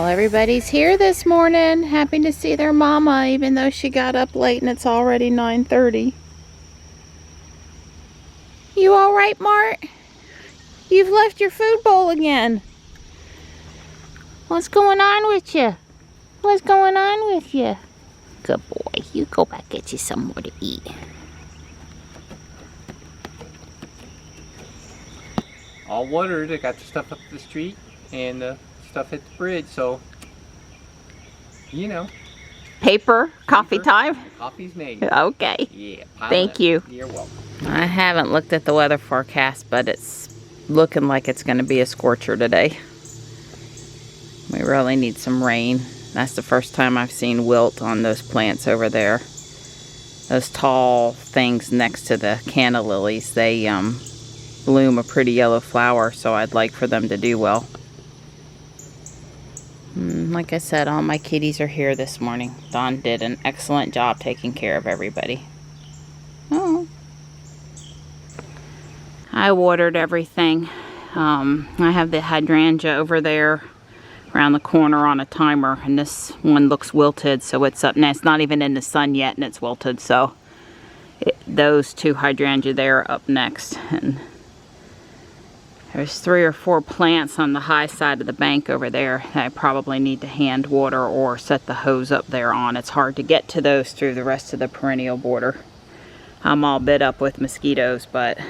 Well, everybody's here this morning, happy to see their mama, even though she got up late and it's already 9:30. You all right, Mart? You've left your food bowl again. What's going on with you? What's going on with you? Good boy. You go back, get you some more to eat. All watered. I got the stuff up the street and the stuff at the bridge, so you know. Paper, coffee time? Coffee's made. Okay. Yeah. Thank you. You're welcome. I haven't looked at the weather forecast, but it's looking like it's going to be a scorcher today. We really need some rain. That's the first time I've seen wilt on those plants over there. Those tall things next to the canna lilies, they bloom a pretty yellow flower, so I'd like for them to do well. Like I said, all my kitties are here this morning. Dawn did an excellent job taking care of everybody. Oh. I watered everything. I have the hydrangea over there around the corner on a timer, and this one looks wilted, so it's up. Now it's not even in the sun yet and it's wilted, so those two hydrangea there are up next. And there's 3 or 4 plants on the high side of the bank over there that I probably need to hand water or set the hose up there on. It's hard to get to those through the rest of the perennial border. I'm all bit up with mosquitoes, but you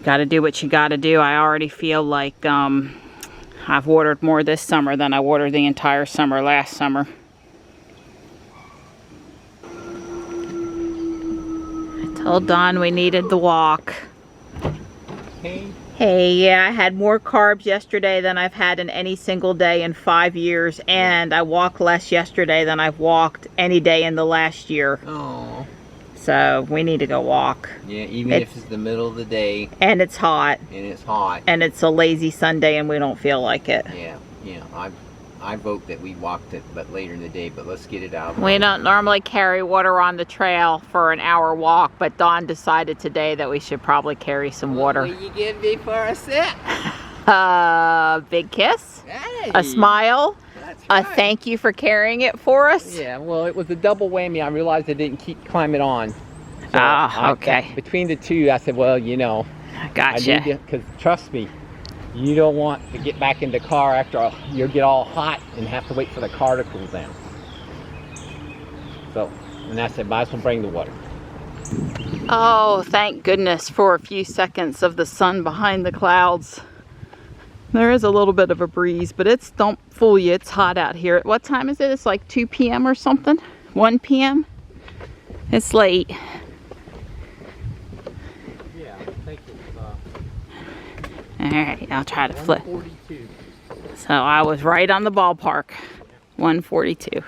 gotta do what you gotta do. I already feel like I've watered more this summer than I watered the entire summer last summer. I told Dawn we needed the walk. Hey, yeah, I had more carbs yesterday than I've had in any single day in 5 years, and I walked less yesterday than I've walked any day in the last year. Oh. So we need to go walk. Yeah, even if it's the middle of the day. And it's hot. And it's hot. And it's a lazy Sunday and we don't feel like it. Yeah, I vote that we walked it, but later in the day, but let's get it out. We don't normally carry water on the trail for an hour walk, but Dawn decided today that we should probably carry some water. What will you give me for a sip? Big kiss, Hey, a smile, that's a right. thank you for carrying it for us. Yeah, well, it was a double whammy. I realized I didn't climb it on. So okay. Between the two, I said, well, you know. Gotcha. Because trust me, you don't want to get back in the car after you'll get all hot and have to wait for the car to cool down. So, and I said, might as well bring the water. Oh, thank goodness for a few seconds of the sun behind the clouds. There is a little bit of a breeze, but don't fool you, it's hot out here. What time is it? It's like 2 p.m. or something? 1 p.m.? It's late. Yeah, I think it's Alright, I'll try to flip. 142. So I was right on the ballpark. 142.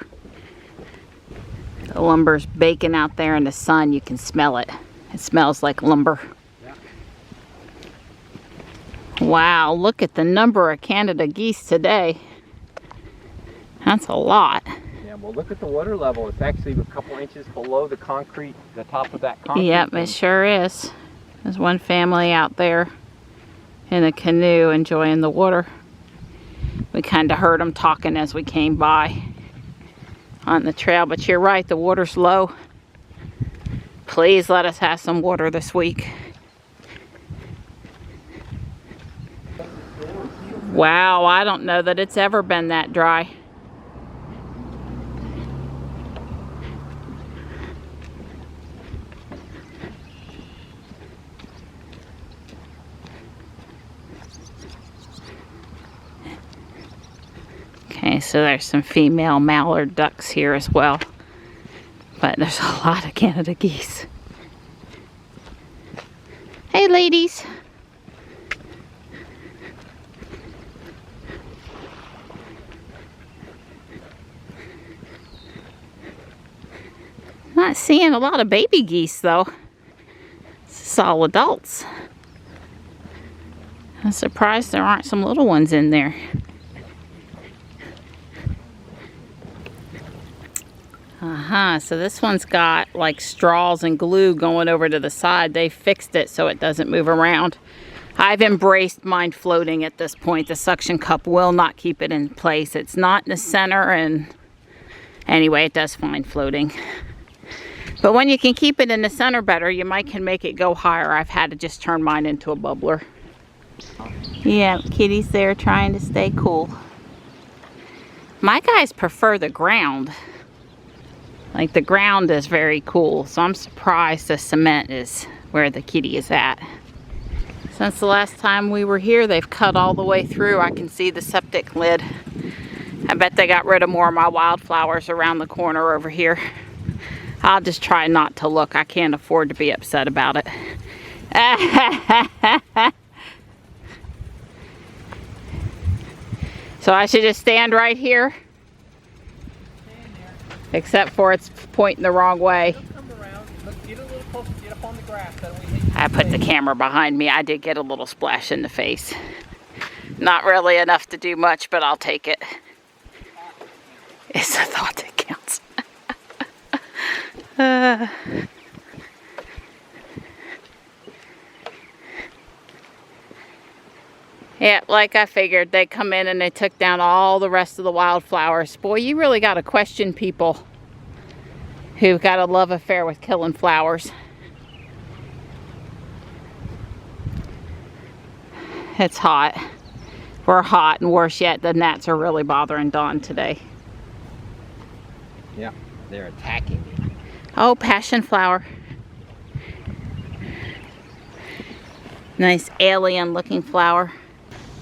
The lumber's baking out there in the sun. You can smell it. It smells like lumber. Yeah. Wow, look at the number of Canada geese today. That's a lot. Yeah, well, look at the water level. It's actually a couple inches below the concrete, the top of that concrete. Yep, it sure is. There's one family out there in a canoe enjoying the water. We kind of heard them talking as we came by on the trail, but you're right, the water's low. Please let us have some water this week. Wow, I don't know that it's ever been that dry. Okay, so there's some female mallard ducks here as well. But there's a lot of Canada geese. Hey, ladies. Not seeing a lot of baby geese, though. It's all adults. I'm surprised there aren't some little ones in there. So this one's got like straws and glue going over to the side. They fixed it so it doesn't move around. I've embraced mine floating at this point. The suction cup will not keep it in place. It's not in the center, and anyway, it does fine floating. But when you can keep it in the center better, you might can make it go higher. I've had to just turn mine into a bubbler. Yeah, Kitty's there trying to stay cool. My guys prefer the ground. Like, the ground is very cool, so I'm surprised the cement is where the kitty is at. Since the last time we were here, they've cut all the way through. I can see the septic lid. I bet they got rid of more of my wildflowers around the corner over here. I'll just try not to look. I can't afford to be upset about it. So I should just stand right here? Except for it's pointing the wrong way. I put the camera behind me. I did get a little splash in the face. Not really enough to do much, but I'll take it. It's the thought that counts. Yeah, like I figured, they come in and they took down all the rest of the wildflowers. Boy, you really got to question people who've got a love affair with killing flowers. It's hot. We're hot, and worse yet, the gnats are really bothering Dawn today. Yeah, they're attacking me. Oh, passion flower. Nice alien looking flower.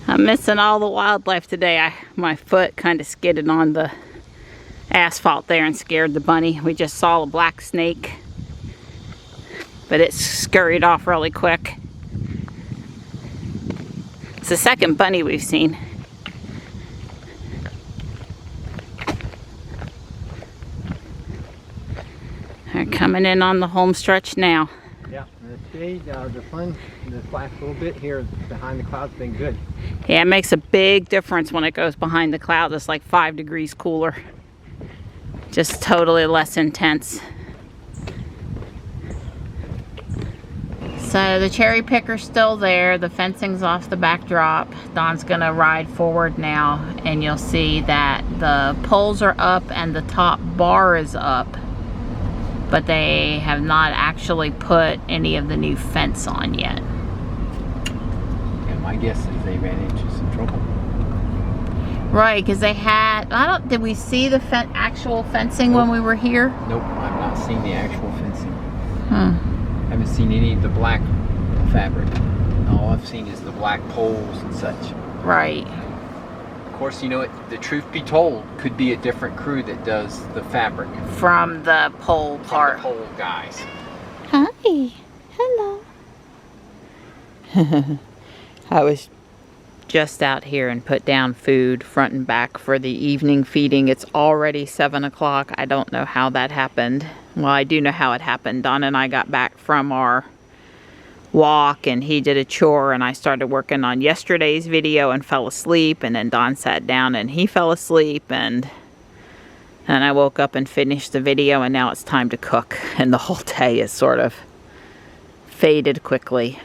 I'm missing all the wildlife today. My foot kind of skidded on the asphalt there and scared the bunny. We just saw a black snake, but it scurried off really quick. It's the second bunny we've seen. They're coming in on the home stretch now. Yeah, the shade, the last little bit here behind the cloud's been good. Yeah, it makes a big difference when it goes behind the cloud. It's like 5 degrees cooler. Just totally less intense. So the cherry picker's still there. The fencing's off the backdrop. Dawn's gonna ride forward now, and you'll see that the poles are up and the top bar is up, but they have not actually put any of the new fence on yet. And my guess is they ran into some trouble. Right, because they had, did we see the actual fencing when we were here? Nope, I've not seen the actual fencing. Hmm. I haven't seen any of the black fabric. All I've seen is the black poles and such. Right. Of course, you know what, the truth be told, could be a different crew that does the fabric. From the pole part. From the pole guys. Hi. Hello. I was just out here and put down food front and back for the evening feeding. It's already 7 o'clock. I don't know how that happened. Well, I do know how it happened. Don and I got back from our walk, and he did a chore, and I started working on yesterday's video and fell asleep, and then Don sat down and he fell asleep, and I woke up and finished the video, and now it's time to cook, and the whole day is sort of faded quickly.